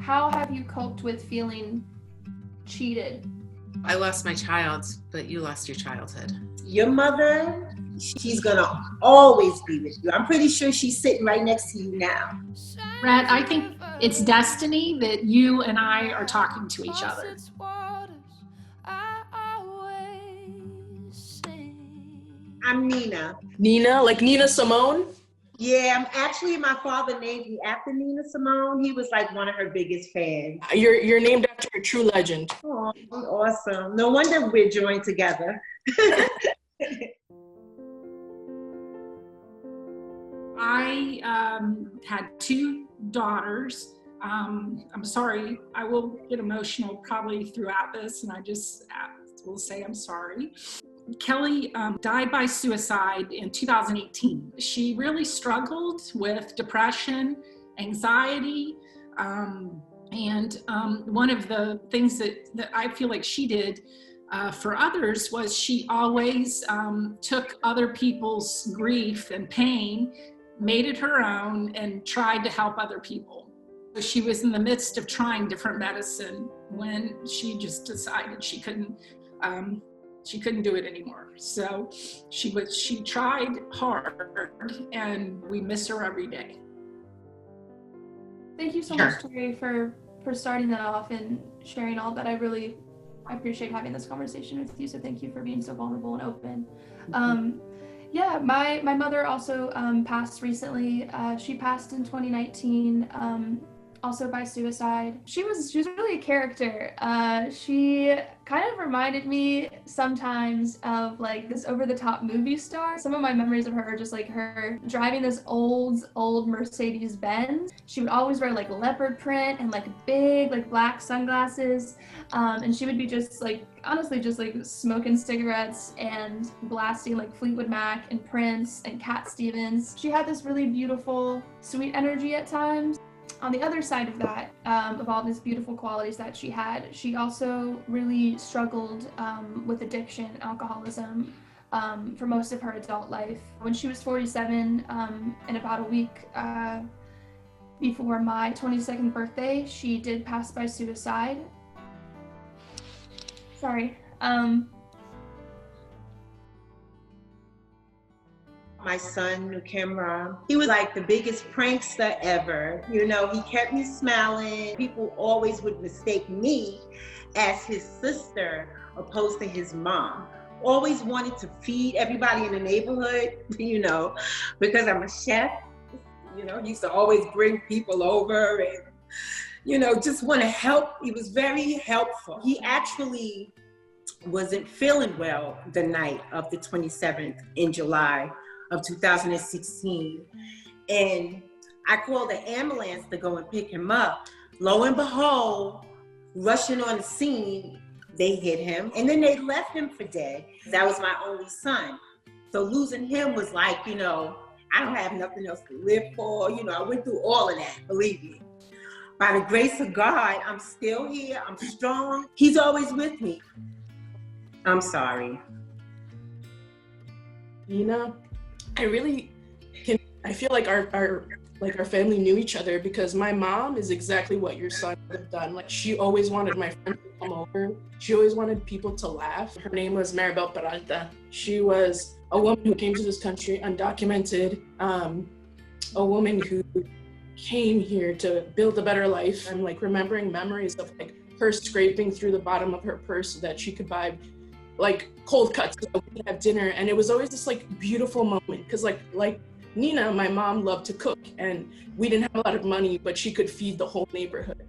How have you coped with feeling cheated? I lost my child, but you lost your childhood. Your mother, she's gonna always be with you. I'm pretty sure she's sitting right next to you now. Brett, I think it's destiny that you and I are talking to each other. I'm Nina. Nina, like Nina Simone? Yeah, my father named me after Nina Simone. He was like one of her biggest fans. You're named after a true legend. Oh, awesome. No wonder we're joined together. I had 2 daughters. I'm sorry, I will get emotional probably throughout this, and I just will say I'm sorry. Kelly died by suicide in 2018. She really struggled with depression, anxiety, and one of the things that I feel like she did for others was she always took other people's grief and pain, made it her own, and tried to help other people. She was in the midst of trying different medicine when she just decided she couldn't do it anymore. So she tried hard, and we miss her every day. Thank you so much, Tori, for starting that off and sharing all that. I appreciate having this conversation with you. So thank you for being so vulnerable and open. Yeah, my mother also passed recently. She passed in 2019. Also by suicide. She was really a character. She kind of reminded me sometimes of like this over-the-top movie star. Some of my memories of her are just like her driving this old Mercedes Benz. She would always wear like leopard print and like big like black sunglasses. And she would be just like, honestly, just like smoking cigarettes and blasting like Fleetwood Mac and Prince and Cat Stevens. She had this really beautiful, sweet energy at times. On the other side of that, of all these beautiful qualities that she had, she also really struggled with addiction and alcoholism for most of her adult life. When she was 47, in about a week before my 22nd birthday, she did pass by suicide. Sorry. My son, Nukemra, he was like the biggest prankster ever. You know, he kept me smiling. People always would mistake me as his sister opposed to his mom. Always wanted to feed everybody in the neighborhood, you know, because I'm a chef. You know, he used to always bring people over and, you know, just want to help. He was very helpful. He actually wasn't feeling well the night of the 27th in July of 2016, and I called the ambulance to go and pick him up. Lo and behold, rushing on the scene, they hit him, and then they left him for dead. That was my only son. So losing him was like, you know, I don't have nothing else to live for. You know, I went through all of that, believe me. By the grace of God, I'm still here, I'm strong. He's always with me. I'm sorry. Nina, I feel like our family knew each other because my mom is exactly what your son would have done. Like, she always wanted my friends to come over. She always wanted people to laugh. Her name was Maribel Peralta. She was a woman who came to this country undocumented, a woman who came here to build a better life. I'm like remembering memories of like her scraping through the bottom of her purse so that she could buy like cold cuts so we could have dinner. And it was always this like beautiful moment because like Nina, my mom, loved to cook, and we didn't have a lot of money, but she could feed the whole neighborhood.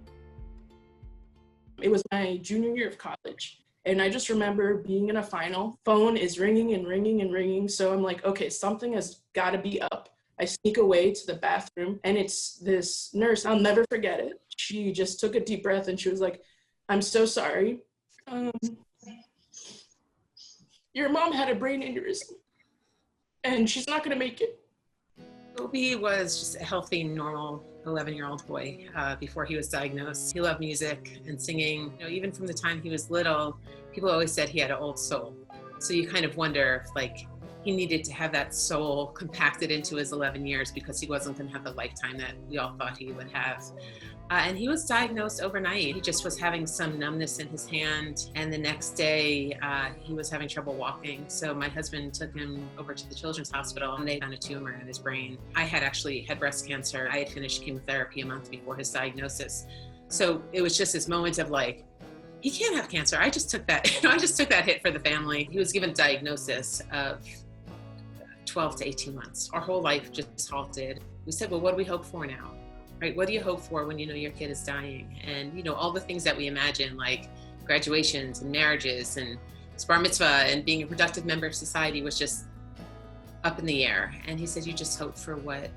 It was my junior year of college, and I just remember being in a final. Phone is ringing and ringing and ringing, so I'm like, okay, something has got to be up. I sneak away to the bathroom, and it's this nurse. I'll never forget it. She just took a deep breath, and she was like, "I'm so sorry. Your mom had a brain aneurysm, and she's not going to make it." Obi was just a healthy, normal 11-year-old boy before he was diagnosed. He loved music and singing. You know, even from the time he was little, people always said he had an old soul. So you kind of wonder if like he needed to have that soul compacted into his 11 years because he wasn't going to have the lifetime that we all thought he would have. And he was diagnosed overnight. He just was having some numbness in his hand. And the next day, he was having trouble walking. So my husband took him over to the Children's Hospital and they found a tumor in his brain. I had actually had breast cancer. I had finished chemotherapy a month before his diagnosis. So it was just this moment of like, he can't have cancer. I just took that, I just took that hit for the family. He was given a diagnosis of 12 to 18 months. Our whole life just halted. We said, well, what do we hope for now? Right? What do you hope for when you know your kid is dying? And, you know, all the things that we imagine, like graduations and marriages and bar mitzvah and being a productive member of society was just up in the air. And he said, you just hope for what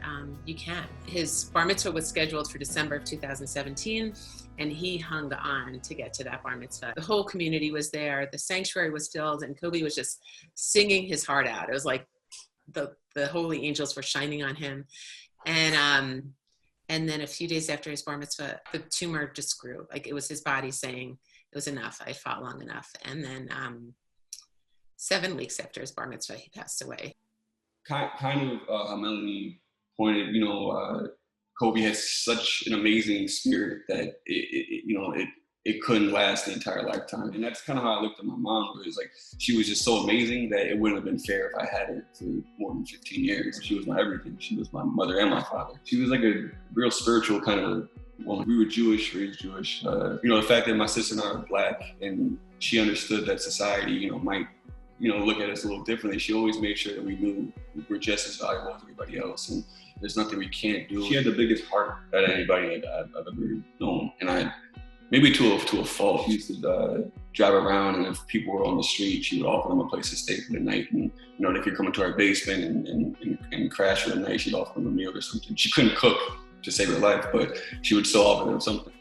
you can. His bar mitzvah was scheduled for December of 2017. And he hung on to get to that bar mitzvah. The whole community was there. The sanctuary was filled and Kobe was just singing his heart out. It was like the holy angels were shining on him. And then a few days after his bar mitzvah, the tumor just grew. Like it was his body saying it was enough. I fought long enough. And then 7 weeks after his bar mitzvah, he passed away. Kind of how Melanie pointed, you know, Kobe has such an amazing spirit that it couldn't last the entire lifetime. And that's kind of how I looked at my mom, where it was like, she was just so amazing that it wouldn't have been fair if I had her for more than 15 years. She was my everything. She was my mother and my father. She was like a real spiritual kind of woman. We were Jewish, raised Jewish. You know, the fact that my sister and I are Black and she understood that society, you know, might, you know, look at us a little differently. She always made sure that we knew we're just as valuable as everybody else. And there's nothing we can't do. She had the biggest heart that anybody that I've ever known. And maybe to a fault. She used to drive around, and if people were on the street, she would offer them a place to stay for the night. And, you know, they could come into our basement and crash for the night. She'd offer them a meal or something. She couldn't cook to save her life, but she would still offer them something.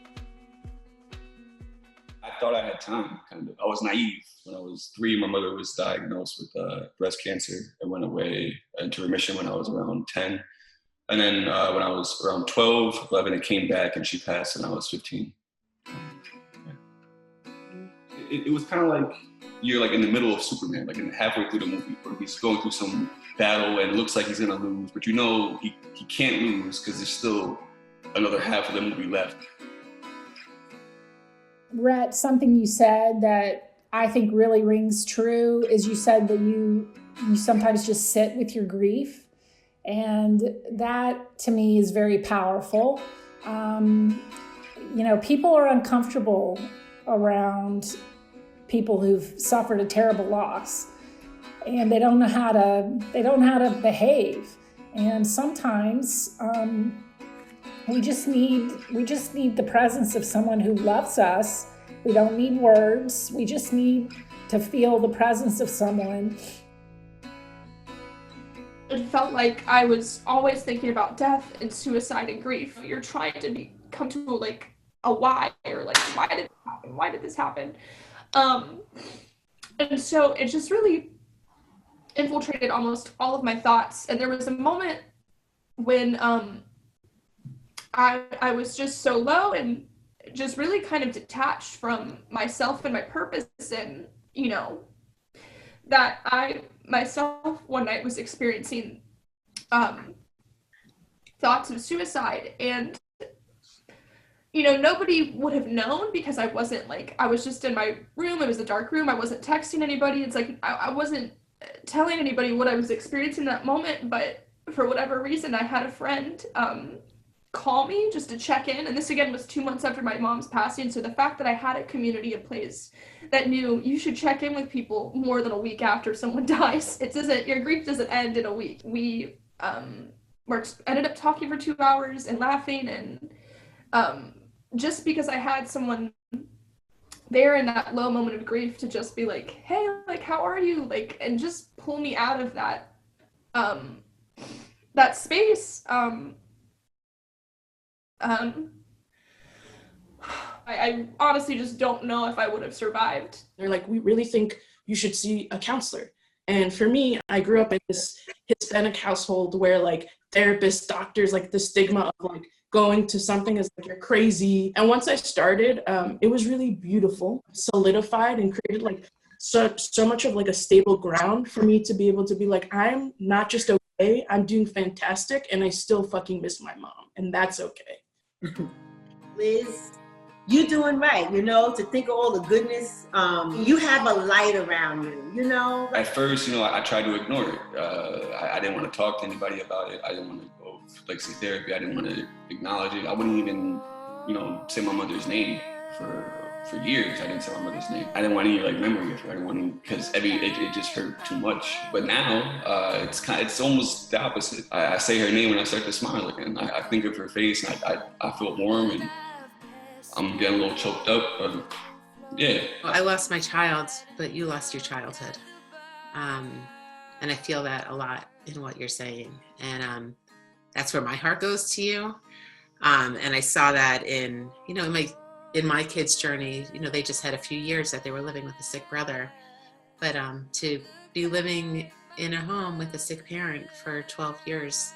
I thought I had time, kind of. I was naive. When I was 3, my mother was diagnosed with breast cancer. It went away into remission when I was around 10. And then when I was around 12, 11, it came back and she passed when I was 15. It was kind of like you're like in the middle of Superman, like halfway through the movie, where he's going through some battle and it looks like he's gonna lose, but you know he can't lose because there's still another half of the movie left. Rhett, something you said that I think really rings true is you said that you sometimes just sit with your grief. And that to me is very powerful. You know, people are uncomfortable around people who've suffered a terrible loss, and they don't know how to behave. And sometimes we just need the presence of someone who loves us. We don't need words. We just need to feel the presence of someone. It felt like I was always thinking about death and suicide and grief. You're trying to come to like a why, or like, why did this happen? Why did this happen? And so it just really infiltrated almost all of my thoughts. And there was a moment when I was just so low and just really kind of detached from myself and my purpose, and, you know, that I myself one night was experiencing thoughts of suicide. And, you know, nobody would have known because I wasn't like, I was just in my room. It was a dark room. I wasn't texting anybody. It's like I wasn't telling anybody what I was experiencing in that moment. But for whatever reason, I had a friend call me just to check in. And this again was 2 months after my mom's passing. So the fact that I had a community, a place that knew you should check in with people more than a week after someone dies. Your grief doesn't end in a week. We ended up talking for 2 hours and laughing, and just because I had someone there in that low moment of grief to just be like, hey, like, how are you? Like, and just pull me out of that that space. I honestly just don't know if I would have survived. They're like, we really think you should see a counselor. And for me, I grew up in this Hispanic household where like therapists, doctors, like the stigma of like going to something is like you're crazy. And once I started, it was really beautiful, solidified, and created like so much of like a stable ground for me to be able to be like, I'm not just okay, I'm doing fantastic, and I still fucking miss my mom, and that's okay. Liz, you're doing right, you know, to think of all the goodness. You have a light around you, you know. At first, you know, I tried to ignore it. I didn't want to talk to anybody about it. I didn't want to go like see therapy. I didn't want to acknowledge it. I wouldn't even, you know, say my mother's name for years. I didn't say my mother's name. I didn't want any like memory of her. I didn't want to, because it just hurt too much. But now it's almost the opposite. I say her name and I start to smile again. I think of her face and I feel warm and I'm getting a little choked up. But yeah. Well, I lost my child, but you lost your childhood. And I feel that a lot in what you're saying. And that's where my heart goes to you. And I saw that in, you know, in my kids' journey. You know, they just had a few years that they were living with a sick brother. But to be living in a home with a sick parent for 12 years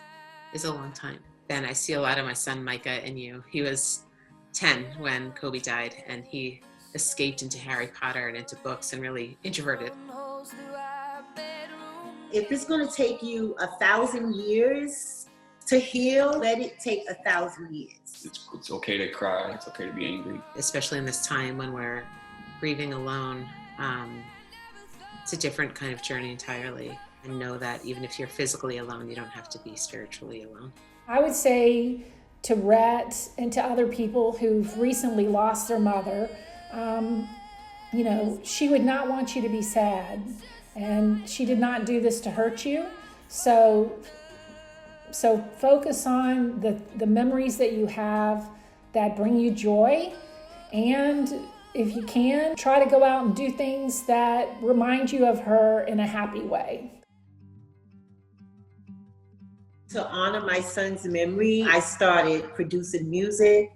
is a long time. Then I see a lot of my son Micah in you. He was 10 when Kobe died, and he escaped into Harry Potter and into books and really introverted. If it's going to take you 1,000 years to heal, let it take 1,000 years. It's okay to cry. It's okay to be angry. Especially in this time when we're grieving alone. It's a different kind of journey entirely. And know that even if you're physically alone, you don't have to be spiritually alone. I would say to Rhett and to other people who've recently lost their mother, you know, she would not want you to be sad, and she did not do this to hurt you. So focus on the memories that you have that bring you joy, and if you can, try to go out and do things that remind you of her in a happy way. To honor my son's memory, I started producing music.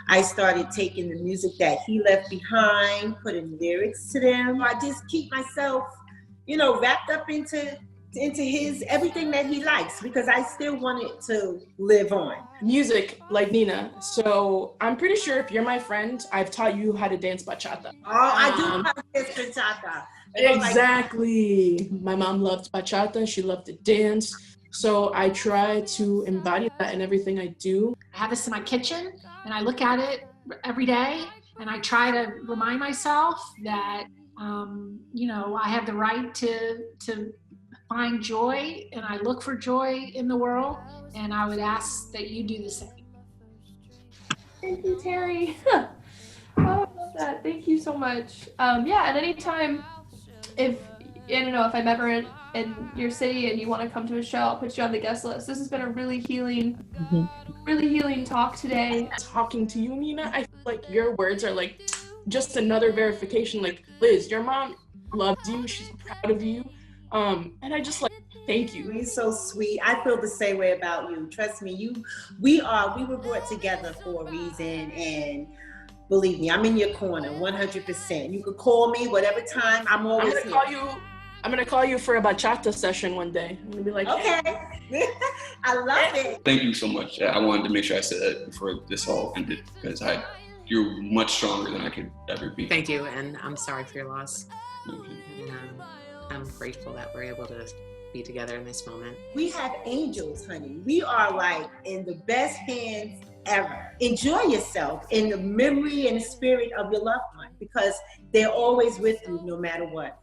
I started taking the music that he left behind, putting lyrics to them. I just keep myself, you know, wrapped up into his everything that he likes, because I still want it to live on. Music, like Nina. So I'm pretty sure if you're my friend, I've taught you how to dance bachata. Oh, I do know how to dance bachata. Exactly. My mom loved bachata. She loved to dance. So I try to embody that in everything I do. I have this in my kitchen, and I look at it every day, and I try to remind myself that, you know, I have the right to find joy, and I look for joy in the world, and I would ask that you do the same. Thank you, Terry. Oh, I love that. Thank you so much. Yeah, and anytime, I don't know, if I'm ever in your city and you want to come to a show, I'll put you on the guest list. This has been a really healing talk today. Talking to you, Nina, I feel like your words are like just another verification. Like, Liz, your mom loves you. She's proud of you. And I just like, thank you. You're so sweet. I feel the same way about you. Trust me, we were brought together for a reason, and believe me, I'm in your corner 100%. You could call me whatever time. I'm always here. I'm gonna call you for a bachata session one day. I'm gonna be like, okay. Hey. I love it. Thank you so much. I wanted to make sure I said that before this all ended, because you're much stronger than I could ever be. Thank you, and I'm sorry for your loss. I'm grateful that we're able to be together in this moment. We have angels, honey. We are like in the best hands ever. Enjoy yourself in the memory and spirit of your loved one, because they're always with you no matter what.